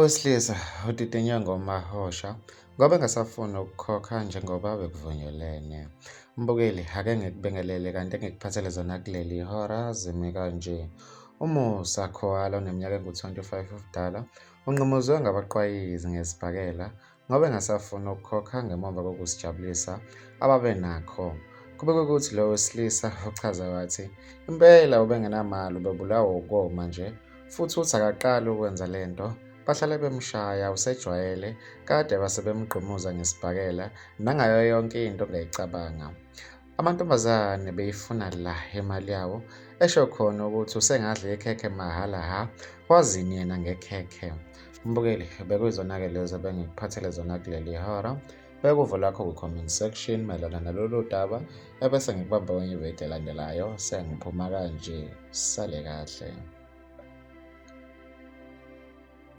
wesilisa udidiywe ngomahosha ngoba engasafuni ukukhokha njengoba bekuvunyelwene. Mbukeli, ake ngikubingelele kanti engikuphathele zona kuleli hora zimi kanje. UMusa Khoala oneminyaka engu-25 ubudala unqumuzwe ngabaqwayizi ngesibhakela ngoba engasafuni ukukhokha ngemuva kokusijabulisa ababenakho. Kubekwe ukuthi lo wesilisa uchaza wathi impela ubengenamali, ubebulawa ukoma nje futhi uthi akaqali ukwenza lento bahlale bemshaya, usejwayele kade base bemgqumuza ngesibhakela nangayo yonke into ongayicabanga. Amantombazane beyifuna la imali yawo, esho khona ukuthi usengadla ikhekhe mahhala ha, wazini yena ngekhekhe. Mbukeli, bekuyizona-ke lezo bengikuphathele zona kuleli hora. Bekuvo lakho ku-comment section mayelana nalolu daba, ebese ngikubamba kwenye ividiyo elandelayo. Sengiphuma kanje, sale kahle.